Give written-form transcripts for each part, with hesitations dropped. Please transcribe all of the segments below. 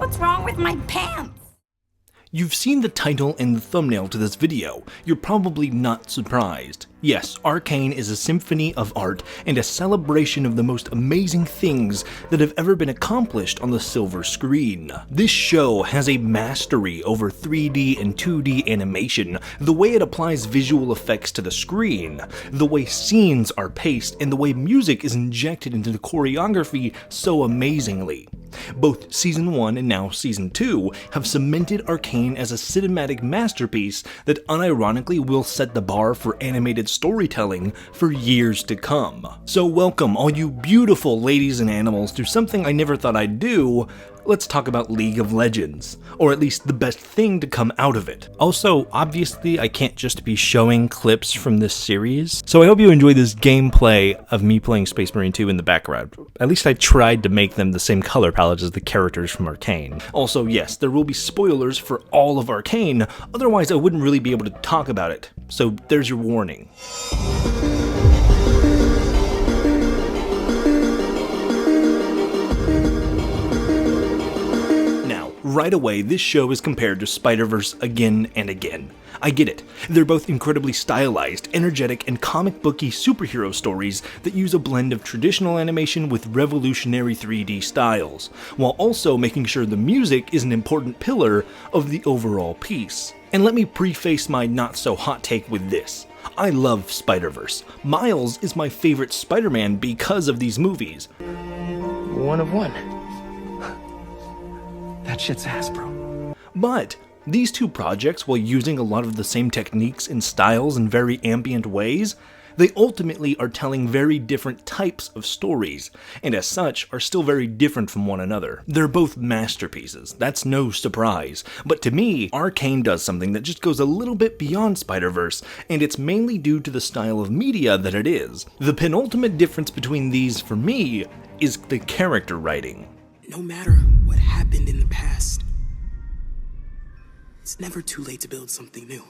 What's wrong with my pants? You've seen the title and the thumbnail to this video. You're probably not surprised. Yes, Arcane is a symphony of art and a celebration of the most amazing things that have ever been accomplished on the silver screen. This show has a mastery over 3D and 2D animation, the way it applies visual effects to the screen, the way scenes are paced, and the way music is injected into the choreography so amazingly. Both Season 1 and now Season 2 have cemented Arcane as a cinematic masterpiece that unironically will set the bar for animated storytelling for years to come. So welcome all you beautiful ladies and animals to something I never thought I'd do. Let's talk about League of Legends, or at least the best thing to come out of it. Also, obviously I can't just be showing clips from this series, so I hope you enjoy this gameplay of me playing Space Marine 2 in the background. At least I tried to make them the same color palette as the characters from Arcane. Also, yes, there will be spoilers for all of Arcane, otherwise I wouldn't really be able to talk about it. So there's your warning. Right away, this show is compared to Spiderverse again and again. I get it. They're both incredibly stylized, energetic, and comic booky superhero stories that use a blend of traditional animation with revolutionary 3D styles, while also making sure the music is an important pillar of the overall piece. And let me preface my not-so-hot take with this. I love Spiderverse. Miles is my favorite Spider-Man because of these movies. One of one. That shit's ass, bro. But these two projects, while using a lot of the same techniques and styles in very ambient ways, they ultimately are telling very different types of stories, and as such are still very different from one another. They're both masterpieces, that's no surprise, but to me, Arcane does something that just goes a little bit beyond Spider-Verse, and it's mainly due to the style of media that it is. The penultimate difference between these, for me, is the character writing. No matter what happened in the past, it's never too late to build something new.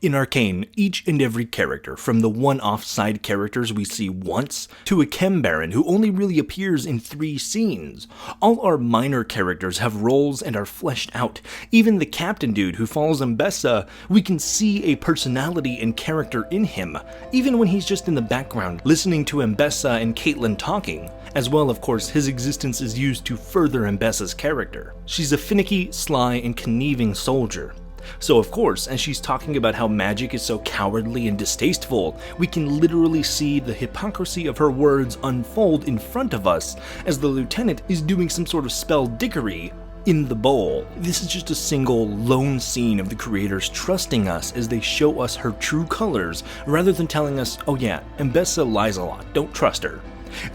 In Arcane, each and every character, from the one-off side characters we see once, to a Chem Baron who only really appears in 3 scenes, all our minor characters have roles and are fleshed out. Even the captain dude who follows Mbessa, we can see a personality and character in him, even when he's just in the background, listening to Mbessa and Caitlyn talking. As well, of course, his existence is used to further Mbessa's character. She's a finicky, sly, and conniving soldier. So of course, as she's talking about how magic is so cowardly and distasteful, we can literally see the hypocrisy of her words unfold in front of us as the lieutenant is doing some sort of spell dickery in the bowl. This is just a single, lone scene of the creators trusting us as they show us her true colors, rather than telling us, oh yeah, Mbessa lies a lot, don't trust her.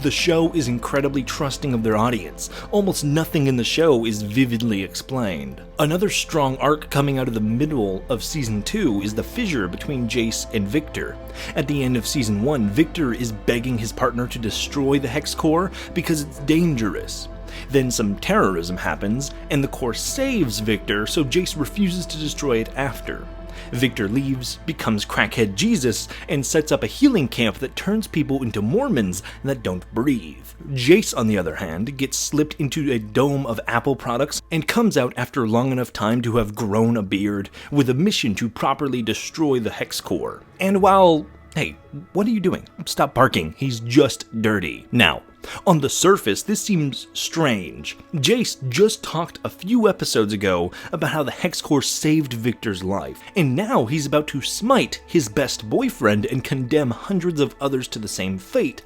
The show is incredibly trusting of their audience. Almost nothing in the show is vividly explained. Another strong arc coming out of the middle of Season 2 is the fissure between Jace and Victor. At the end of Season 1, Victor is begging his partner to destroy the Hex Core because it's dangerous. Then some terrorism happens, and the core saves Victor, so Jace refuses to destroy it after. Victor leaves, becomes Crackhead Jesus, and sets up a healing camp that turns people into Mormons that don't breathe. Jace, on the other hand, gets slipped into a dome of Apple products and comes out after long enough time to have grown a beard, with a mission to properly destroy the Hex Core. And while... Hey, what are you doing? Stop barking, he's just dirty. Now, on the surface, this seems strange. Jace just talked a few episodes ago about how the Hex Core saved Victor's life, and now he's about to smite his best boyfriend and condemn hundreds of others to the same fate.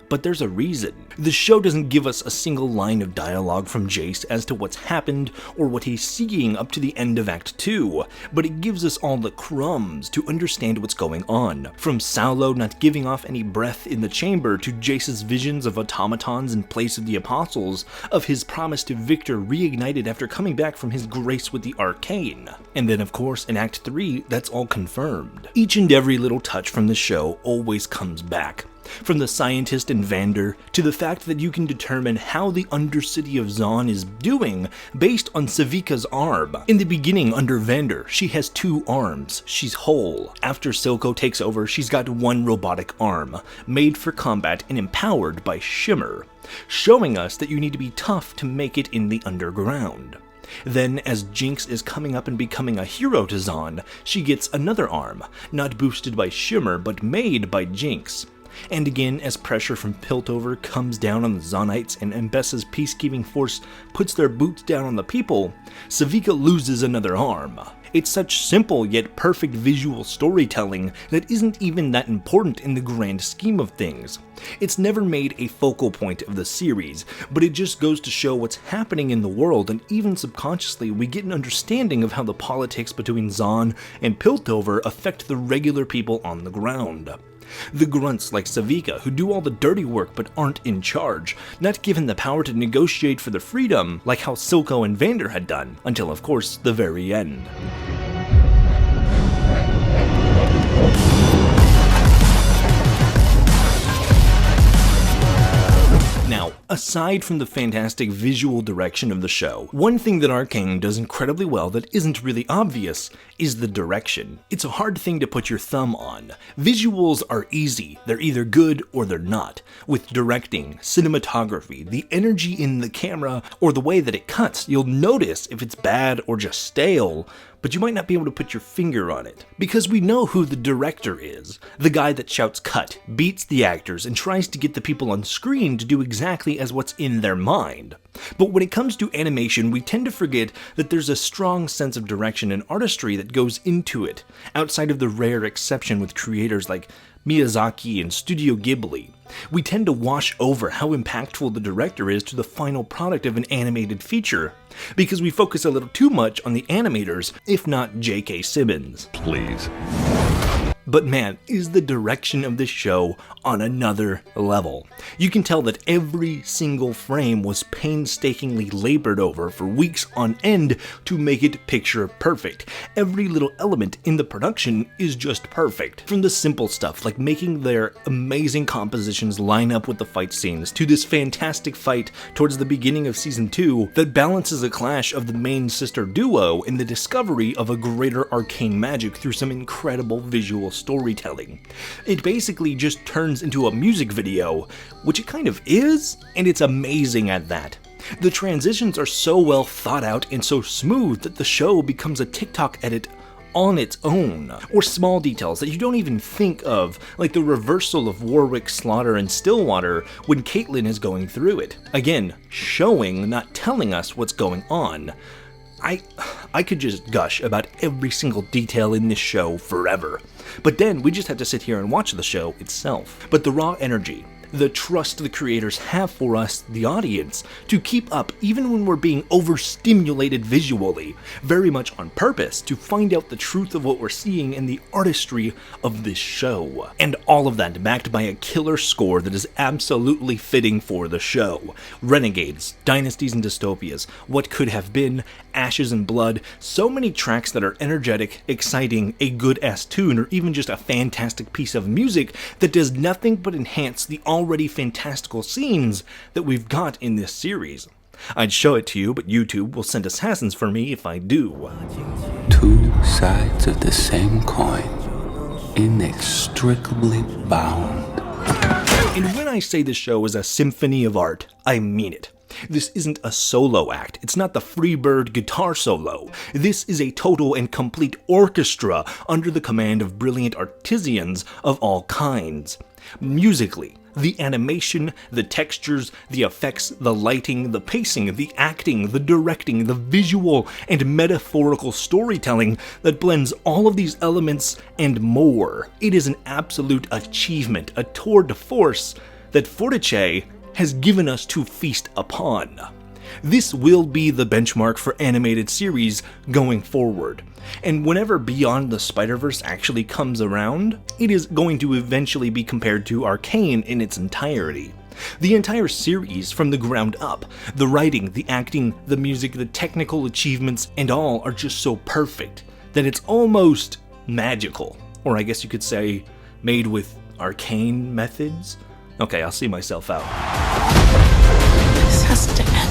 But there's a reason. The show doesn't give us a single line of dialogue from Jace as to what's happened or what he's seeing up to the end of Act 2, but it gives us all the crumbs to understand what's going on. From Saulo not giving off any breath in the chamber to Jace's visions of automatons in place of the apostles, of his promise to Victor reignited after coming back from his grace with the Arcane. And then of course in Act 3, that's all confirmed. Each and every little touch from the show always comes back. From the scientist in Vander, to the fact that you can determine how the Undercity of Zaun is doing based on Sevika's arm. In the beginning, under Vander, she has 2 arms. She's whole. After Silco takes over, she's got 1 robotic arm, made for combat and empowered by Shimmer, showing us that you need to be tough to make it in the underground. Then, as Jinx is coming up and becoming a hero to Zaun, she gets another arm, not boosted by Shimmer, but made by Jinx. And again, as pressure from Piltover comes down on the Zaunites and Mbessa's peacekeeping force puts their boots down on the people, Sevika loses another arm. It's such simple yet perfect visual storytelling that isn't even that important in the grand scheme of things. It's never made a focal point of the series, but it just goes to show what's happening in the world, and even subconsciously we get an understanding of how the politics between Zaun and Piltover affect the regular people on the ground. The grunts like Sevika, who do all the dirty work but aren't in charge, not given the power to negotiate for their freedom like how Silco and Vander had done, until of course the very end. Now, aside from the fantastic visual direction of the show, one thing that Arcane does incredibly well that isn't really obvious is the direction. It's a hard thing to put your thumb on. Visuals are easy, they're either good or they're not. With directing, cinematography, the energy in the camera, or the way that it cuts, you'll notice if it's bad or just stale, but you might not be able to put your finger on it. Because we know who the director is. The guy that shouts cut, beats the actors, and tries to get the people on screen to do exactly as what's in their mind. But when it comes to animation, we tend to forget that there's a strong sense of direction and artistry that goes into it, outside of the rare exception with creators like Miyazaki and Studio Ghibli. We tend to wash over how impactful the director is to the final product of an animated feature, because we focus a little too much on the animators, if not J.K. Simmons. Please. But man, is the direction of this show on another level. You can tell that every single frame was painstakingly labored over for weeks on end to make it picture perfect. Every little element in the production is just perfect. From the simple stuff like making their amazing compositions line up with the fight scenes, to this fantastic fight towards the beginning of season 2 that balances a clash of the main sister duo in the discovery of a greater arcane magic through some incredible visual storytelling. It basically just turns into a music video, which it kind of is, and it's amazing at that. The transitions are so well thought out and so smooth that the show becomes a TikTok edit on its own, or small details that you don't even think of, like the reversal of Warwick, Slaughter, and Stillwater when Caitlyn is going through it. Again, showing, not telling us what's going on. I could just gush about every single detail in this show forever, but then we just have to sit here and watch the show itself. But the raw energy, the trust the creators have for us, the audience, to keep up even when we're being overstimulated visually, very much on purpose to find out the truth of what we're seeing in the artistry of this show. And all of that backed by a killer score that is absolutely fitting for the show. Renegades, Dynasties and Dystopias, What Could Have Been, Ashes and Blood, so many tracks that are energetic, exciting, a good-ass tune, or even just a fantastic piece of music that does nothing but enhance the already fantastical scenes that we've got in this series. I'd show it to you, but YouTube will send assassins for me if I do. Two sides of the same coin, inextricably bound. And when I say this show is a symphony of art, I mean it. This isn't a solo act, it's not the Freebird guitar solo. This is a total and complete orchestra under the command of brilliant artisans of all kinds. Musically, the animation, the textures, the effects, the lighting, the pacing, the acting, the directing, the visual and metaphorical storytelling that blends all of these elements and more. It is an absolute achievement, a tour de force that Fortiche has given us to feast upon. This will be the benchmark for animated series going forward. And whenever Beyond the Spiderverse actually comes around, it is going to eventually be compared to Arcane in its entirety. The entire series from the ground up, the writing, the acting, the music, the technical achievements, and all are just so perfect that it's almost magical. Or I guess you could say, made with arcane methods. Okay, I'll see myself out. This has to end.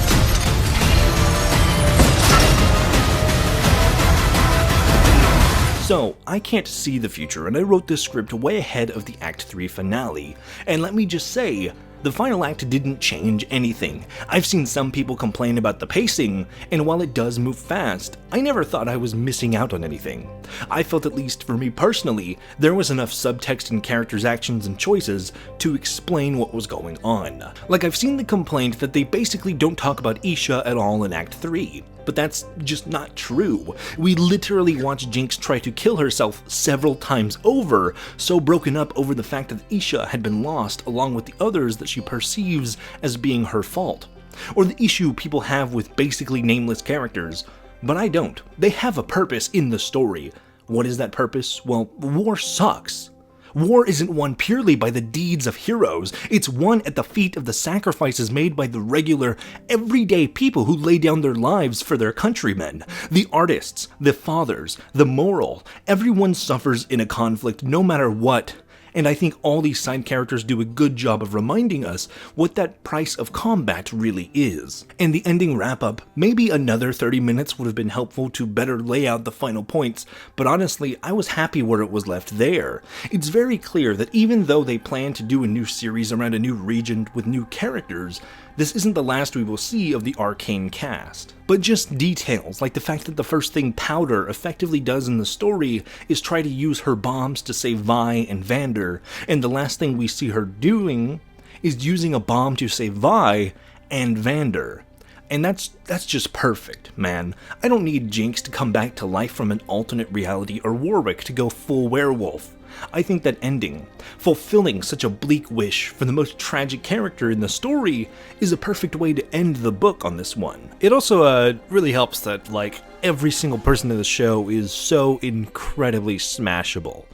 So, I can't see the future, and I wrote this script way ahead of the Act 3 finale, and let me just say, the final act didn't change anything. I've seen some people complain about the pacing, and while it does move fast, I never thought I was missing out on anything. I felt, at least for me personally, there was enough subtext in characters' actions and choices to explain what was going on. Like, I've seen the complaint that they basically don't talk about Isha at all in Act 3. But that's just not true. We literally watch Jinx try to kill herself several times over, so broken up over the fact that Isha had been lost along with the others that she perceives as being her fault. Or the issue people have with basically nameless characters. But I don't. They have a purpose in the story. What is that purpose? Well, war sucks. War isn't won purely by the deeds of heroes, it's won at the feet of the sacrifices made by the regular, everyday people who lay down their lives for their countrymen. The artists, the fathers, the moral, everyone suffers in a conflict no matter what. And I think all these side characters do a good job of reminding us what that price of combat really is. And the ending wrap-up, maybe another 30 minutes would have been helpful to better lay out the final points, but honestly, I was happy where it was left there. It's very clear that even though they plan to do a new series around a new region with new characters, this isn't the last we will see of the Arcane cast. But just details, like the fact that the first thing Powder effectively does in the story is try to use her bombs to save Vi and Vander, and the last thing we see her doing is using a bomb to save Vi and Vander. And that's just perfect, man. I don't need Jinx to come back to life from an alternate reality or Warwick to go full werewolf. I think that ending, fulfilling such a bleak wish for the most tragic character in the story, is a perfect way to end the book on this one. It also really helps that, like, every single person in the show is so incredibly smashable.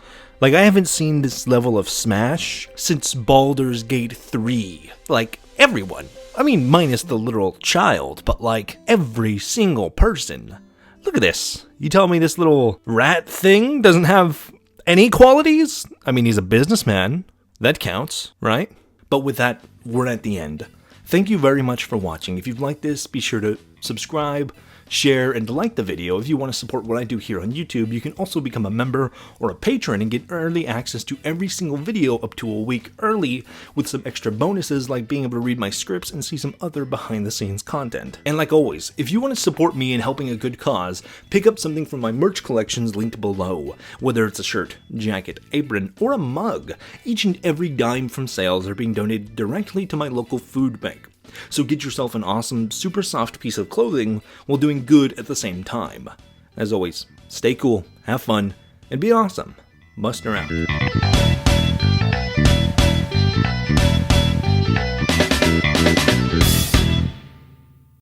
Like, I haven't seen this level of smash since Baldur's Gate 3. Like, everyone. I mean, minus the literal child, but like, every single person. Look at this. You tell me this little rat thing doesn't have any qualities? I mean, he's a businessman. That counts, right? But with that, we're at the end. Thank you very much for watching. If you've liked this, be sure to subscribe, share, and like the video. If you want to support what I do here on YouTube, you can also become a member or a patron and get early access to every single video up to a week early, with some extra bonuses like being able to read my scripts and see some other behind the scenes content. And like always, if you want to support me in helping a good cause, pick up something from my merch collections linked below. Whether it's a shirt, jacket, apron, or a mug, each and every dime from sales are being donated directly to my local food bank. So get yourself an awesome, super soft piece of clothing while doing good at the same time. As always, stay cool, have fun, and be awesome. Buster out.